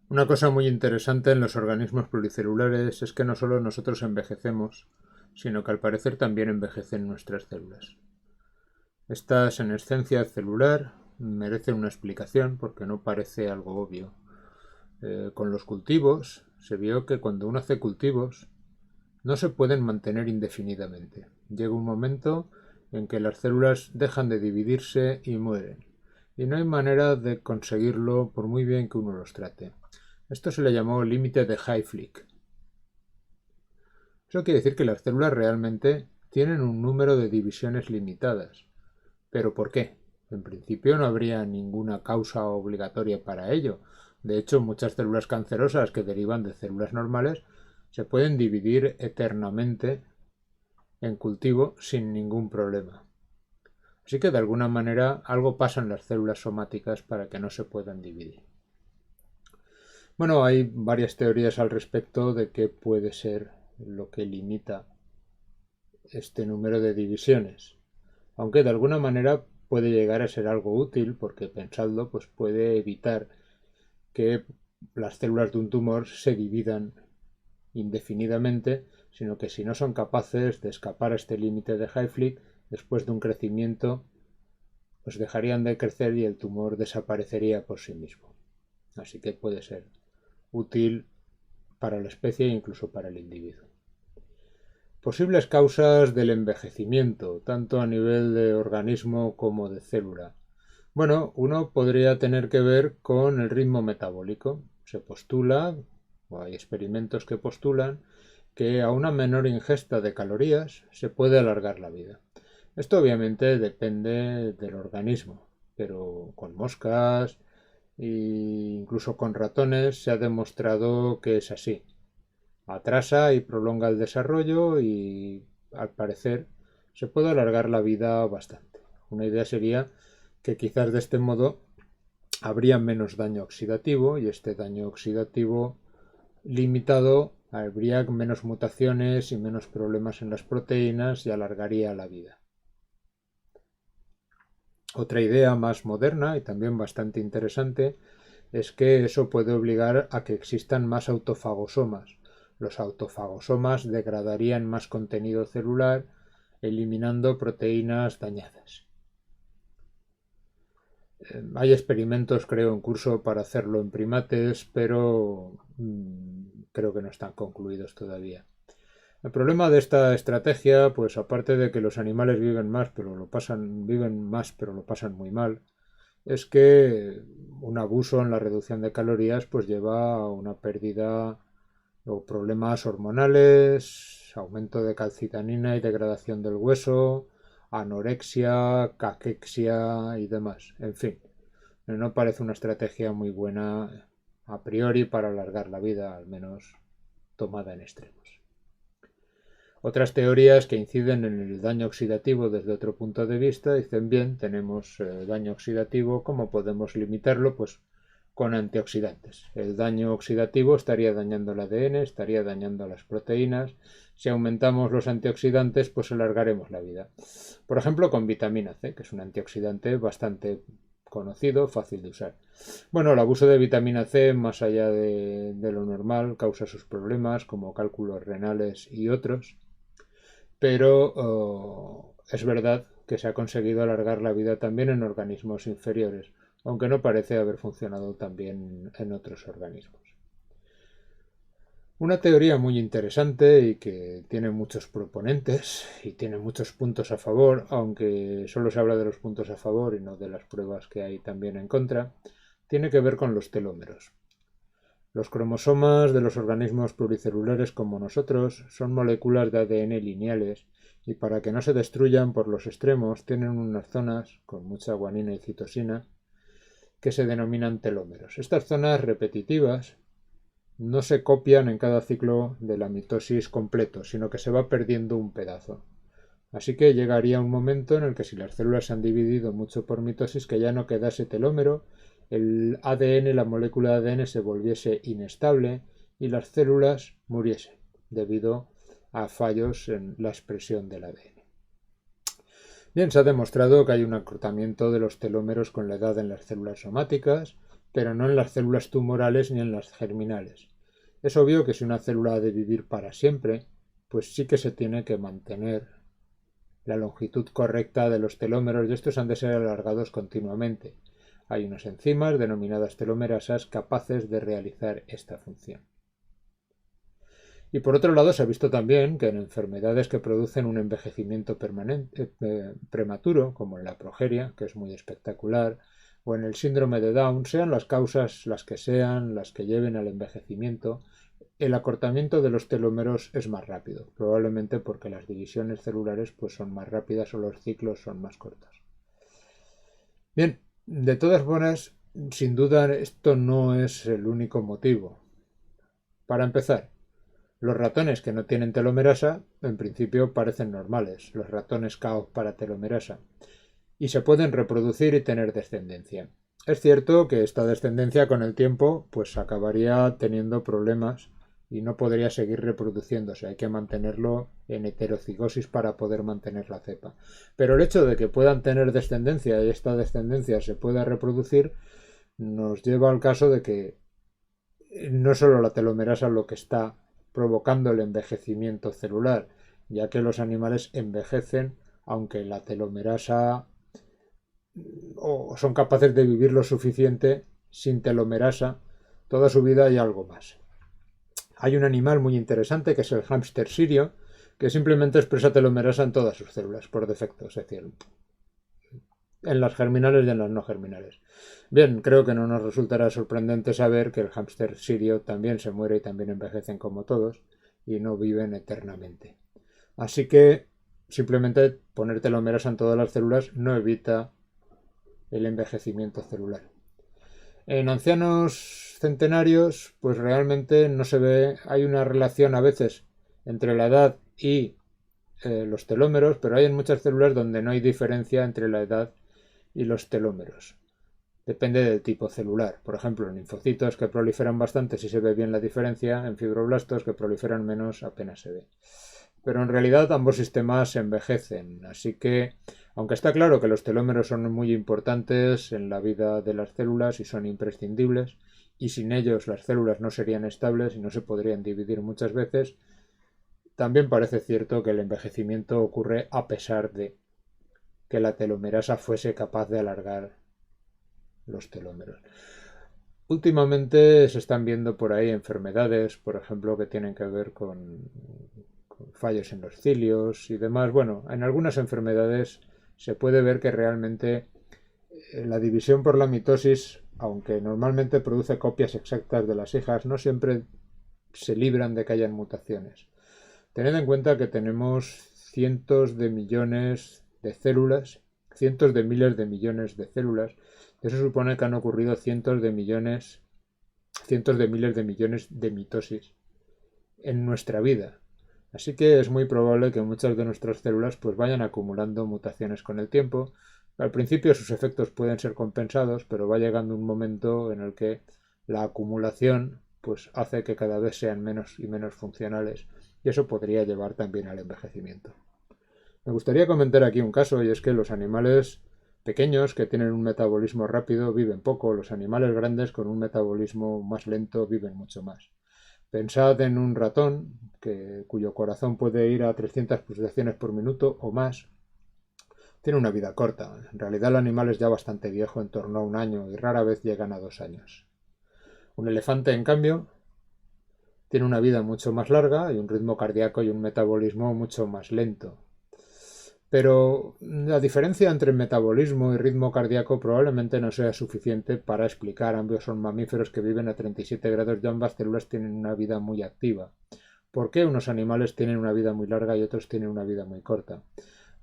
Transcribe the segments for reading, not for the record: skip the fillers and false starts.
Una cosa muy interesante en los organismos pluricelulares es que no solo nosotros envejecemos, sino que al parecer también envejecen nuestras células. Esta senescencia celular merece una explicación porque no parece algo obvio. Con los cultivos se vio que cuando uno hace cultivos no se pueden mantener indefinidamente. Llega un momento en que las células dejan de dividirse y mueren. Y no hay manera de conseguirlo por muy bien que uno los trate. Esto se le llamó límite de Hayflick. Eso quiere decir que las células realmente tienen un número de divisiones limitadas. ¿Pero por qué? En principio no habría ninguna causa obligatoria para ello. De hecho, muchas células cancerosas que derivan de células normales se pueden dividir eternamente en cultivo sin ningún problema. Así que de alguna manera algo pasa en las células somáticas para que no se puedan dividir. Bueno, hay varias teorías al respecto de qué puede ser lo que limita este número de divisiones, aunque de alguna manera puede llegar a ser algo útil porque pensadlo pues puede evitar que las células de un tumor se dividan indefinidamente, sino que si no son capaces de escapar a este límite de Hayflick, después de un crecimiento, pues dejarían de crecer y el tumor desaparecería por sí mismo. Así que puede ser útil para la especie e incluso para el individuo. Posibles causas del envejecimiento, tanto a nivel de organismo como de célula. Bueno, uno podría tener que ver con el ritmo metabólico. Se postula, o hay experimentos que postulan, que a una menor ingesta de calorías se puede alargar la vida. Esto obviamente depende del organismo, pero con moscas e incluso con ratones se ha demostrado que es así. Atrasa y prolonga el desarrollo y al parecer se puede alargar la vida bastante. Una idea sería que quizás de este modo habría menos daño oxidativo y este daño oxidativo limitado habría menos mutaciones y menos problemas en las proteínas y alargaría la vida. Otra idea más moderna y también bastante interesante es que eso puede obligar a que existan más autofagosomas. Los autofagosomas degradarían más contenido celular, eliminando proteínas dañadas. Hay experimentos, creo, en curso para hacerlo en primates, pero creo que no están concluidos todavía. El problema de esta estrategia, pues aparte de que los animales viven más, pero lo pasan muy mal, es que un abuso en la reducción de calorías pues lleva a una pérdida o problemas hormonales, aumento de calcitanina y degradación del hueso, anorexia, caquexia y demás. En fin, no parece una estrategia muy buena a priori para alargar la vida, al menos tomada en extremos. Otras teorías que inciden en el daño oxidativo desde otro punto de vista dicen bien, tenemos daño oxidativo, ¿cómo podemos limitarlo? Pues con antioxidantes. El daño oxidativo estaría dañando el ADN, estaría dañando las proteínas. Si aumentamos los antioxidantes, pues alargaremos la vida. Por ejemplo, con vitamina C, que es un antioxidante bastante conocido, fácil de usar. Bueno, el abuso de vitamina C, más allá de lo normal, causa sus problemas como cálculos renales y otros, pero es verdad que se ha conseguido alargar la vida también en organismos inferiores, aunque no parece haber funcionado tan bien en otros organismos. Una teoría muy interesante y que tiene muchos proponentes y tiene muchos puntos a favor, aunque solo se habla de los puntos a favor y no de las pruebas que hay también en contra, tiene que ver con los telómeros. Los cromosomas de los organismos pluricelulares como nosotros son moléculas de ADN lineales y para que no se destruyan por los extremos tienen unas zonas con mucha guanina y citosina que se denominan telómeros. Estas zonas repetitivas no se copian en cada ciclo de la mitosis completo, sino que se va perdiendo un pedazo. Así que llegaría un momento en el que si las células se han dividido mucho por mitosis, que ya no quedase telómero, el ADN, la molécula de ADN se volviese inestable y las células muriesen debido a fallos en la expresión del ADN. Bien, se ha demostrado que hay un acortamiento de los telómeros con la edad en las células somáticas, pero no en las células tumorales ni en las germinales. Es obvio que si una célula ha de vivir para siempre, pues sí que se tiene que mantener la longitud correcta de los telómeros y estos han de ser alargados continuamente. Hay unas enzimas denominadas telomerasas capaces de realizar esta función. Y por otro lado se ha visto también que en enfermedades que producen un envejecimiento prematuro, como en la progeria, que es muy espectacular, o en el síndrome de Down, sean las causas las que sean, las que lleven al envejecimiento, el acortamiento de los telómeros es más rápido, probablemente porque las divisiones celulares pues, son más rápidas o los ciclos son más cortos. Bien, de todas formas, sin duda esto no es el único motivo. Para empezar, los ratones que no tienen telomerasa, en principio parecen normales, los ratones cao para telomerasa, y se pueden reproducir y tener descendencia. Es cierto que esta descendencia con el tiempo pues acabaría teniendo problemas y no podría seguir reproduciéndose. Hay que mantenerlo en heterocigosis para poder mantener la cepa. Pero el hecho de que puedan tener descendencia y esta descendencia se pueda reproducir nos lleva al caso de que no solo la telomerasa lo que está provocando el envejecimiento celular, ya que los animales envejecen aunque la telomerasa o son capaces de vivir lo suficiente sin telomerasa toda su vida y algo más. Hay un animal muy interesante que es el hámster sirio, que simplemente expresa telomerasa en todas sus células por defecto, es decir, en las germinales y en las no germinales. Bien, creo que no nos resultará sorprendente saber que el hámster sirio también se muere y también envejecen como todos y no viven eternamente. Así que simplemente poner telomerasa en todas las células no evita el envejecimiento celular. En ancianos centenarios, pues realmente no se ve, hay una relación a veces entre la edad y los telómeros, pero hay en muchas células donde no hay diferencia entre la edad y los telómeros. Depende del tipo celular. Por ejemplo, en linfocitos que proliferan bastante sí se ve bien la diferencia, en fibroblastos que proliferan menos apenas se ve. Pero en realidad ambos sistemas envejecen, así que, aunque está claro que los telómeros son muy importantes en la vida de las células y son imprescindibles, y sin ellos las células no serían estables y no se podrían dividir muchas veces, también parece cierto que el envejecimiento ocurre a pesar de que la telomerasa fuese capaz de alargar los telómeros. Últimamente se están viendo por ahí enfermedades, por ejemplo, que tienen que ver con fallos en los cilios y demás. Bueno, en algunas enfermedades se puede ver que realmente la división por la mitosis, aunque normalmente produce copias exactas de las hijas, no siempre se libran de que hayan mutaciones. Tened en cuenta que tenemos cientos de millones de células, cientos de miles de millones de células. Eso supone que han ocurrido cientos de miles de millones de mitosis en nuestra vida. Así que es muy probable que muchas de nuestras células pues vayan acumulando mutaciones con el tiempo. Al principio sus efectos pueden ser compensados, pero va llegando un momento en el que la acumulación pues hace que cada vez sean menos y menos funcionales y eso podría llevar también al envejecimiento. Me gustaría comentar aquí un caso y es que los animales pequeños que tienen un metabolismo rápido viven poco, los animales grandes con un metabolismo más lento viven mucho más. Pensad en un ratón cuyo corazón puede ir a 300 pulsaciones por minuto o más. Tiene una vida corta. En realidad el animal es ya bastante viejo, en torno a 1 año, y rara vez llegan a 2 años. Un elefante, en cambio, tiene una vida mucho más larga y un ritmo cardíaco y un metabolismo mucho más lento. Pero la diferencia entre metabolismo y ritmo cardíaco probablemente no sea suficiente para explicar. Ambos son mamíferos que viven a 37 grados y ambas células tienen una vida muy activa. ¿Por qué unos animales tienen una vida muy larga y otros tienen una vida muy corta?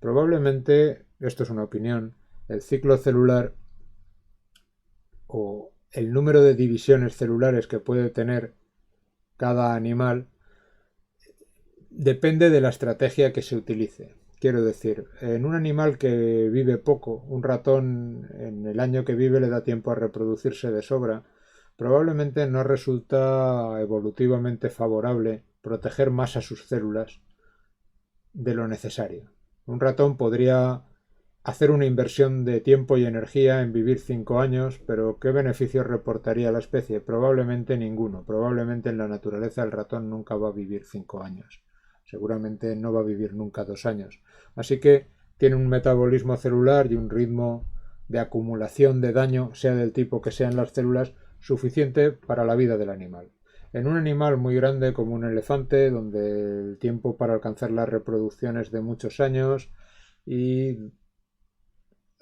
Probablemente, esto es una opinión, el ciclo celular o el número de divisiones celulares que puede tener cada animal depende de la estrategia que se utilice. Quiero decir, en un animal que vive poco, un ratón en el año que vive le da tiempo a reproducirse de sobra, probablemente no resulta evolutivamente favorable proteger más a sus células de lo necesario. Un ratón podría hacer una inversión de tiempo y energía en vivir 5 años, pero ¿qué beneficios reportaría a la especie? Probablemente ninguno. Probablemente en la naturaleza el ratón nunca va a vivir 5 años. Seguramente no va a vivir nunca 2 años. Así que tiene un metabolismo celular y un ritmo de acumulación de daño, sea del tipo que sean las células, suficiente para la vida del animal. En un animal muy grande como un elefante, donde el tiempo para alcanzar la reproducción es de muchos años y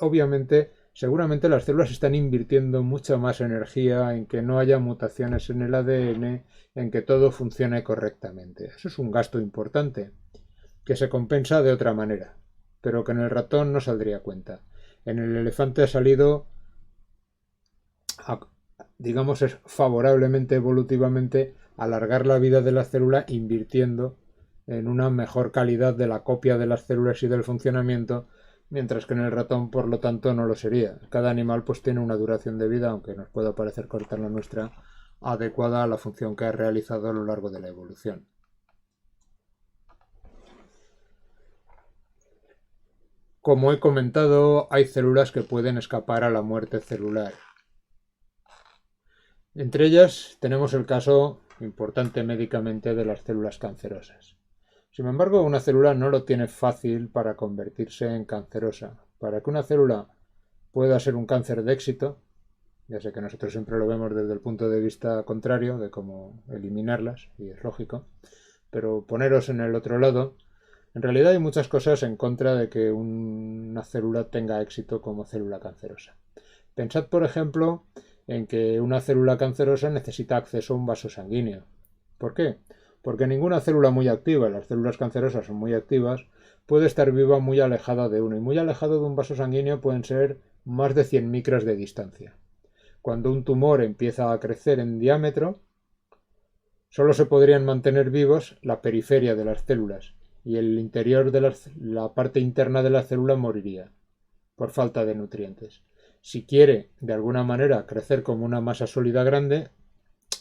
obviamente, seguramente las células están invirtiendo mucha más energía en que no haya mutaciones en el ADN, en que todo funcione correctamente. Eso es un gasto importante, que se compensa de otra manera, pero que en el ratón no saldría a cuenta. En el elefante ha salido, digamos, es favorablemente evolutivamente alargar la vida de la célula invirtiendo en una mejor calidad de la copia de las células y del funcionamiento, mientras que en el ratón, por lo tanto, no lo sería. Cada animal pues tiene una duración de vida, aunque nos pueda parecer corta la nuestra, adecuada a la función que ha realizado a lo largo de la evolución. Como he comentado, hay células que pueden escapar a la muerte celular. Entre ellas tenemos el caso importante médicamente de las células cancerosas. Sin embargo, una célula no lo tiene fácil para convertirse en cancerosa. Para que una célula pueda ser un cáncer de éxito, ya sé que nosotros siempre lo vemos desde el punto de vista contrario, de cómo eliminarlas, y es lógico, pero poneros en el otro lado, en realidad hay muchas cosas en contra de que una célula tenga éxito como célula cancerosa. Pensad, por ejemplo, en que una célula cancerosa necesita acceso a un vaso sanguíneo. ¿Por qué? Porque ninguna célula muy activa, las células cancerosas son muy activas, puede estar viva muy alejada de uno. Y muy alejado de un vaso sanguíneo pueden ser más de 100 micras de distancia. Cuando un tumor empieza a crecer en diámetro, solo se podrían mantener vivos la periferia de las células y el interior de la parte interna de la célula moriría por falta de nutrientes. Si quiere de alguna manera crecer como una masa sólida grande,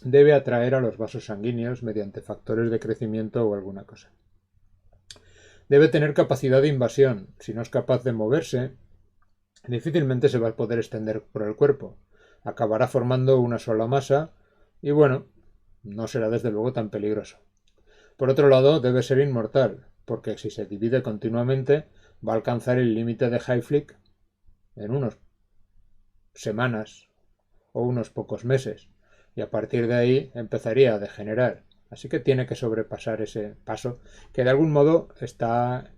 debe atraer a los vasos sanguíneos mediante factores de crecimiento o alguna cosa. Debe tener capacidad de invasión. Si no es capaz de moverse, difícilmente se va a poder extender por el cuerpo. Acabará formando una sola masa y bueno, no será desde luego tan peligroso. Por otro lado, debe ser inmortal, porque si se divide continuamente, va a alcanzar el límite de Hayflick en unas semanas o unos pocos meses, y a partir de ahí empezaría a degenerar. Así que tiene que sobrepasar ese paso que de algún modo está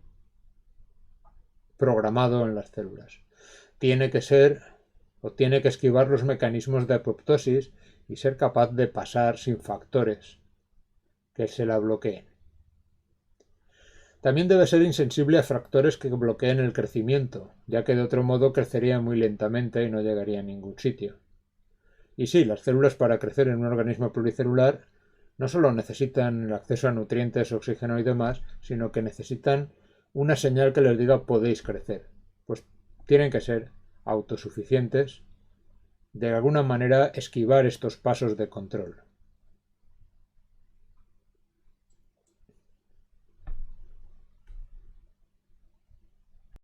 programado en las células. Tiene que ser o tiene que esquivar los mecanismos de apoptosis y ser capaz de pasar sin factores que se la bloqueen. También debe ser insensible a factores que bloqueen el crecimiento, ya que de otro modo crecería muy lentamente y no llegaría a ningún sitio. Y sí, las células para crecer en un organismo pluricelular no solo necesitan el acceso a nutrientes, oxígeno y demás, sino que necesitan una señal que les diga podéis crecer. Pues tienen que ser autosuficientes, de alguna manera esquivar estos pasos de control.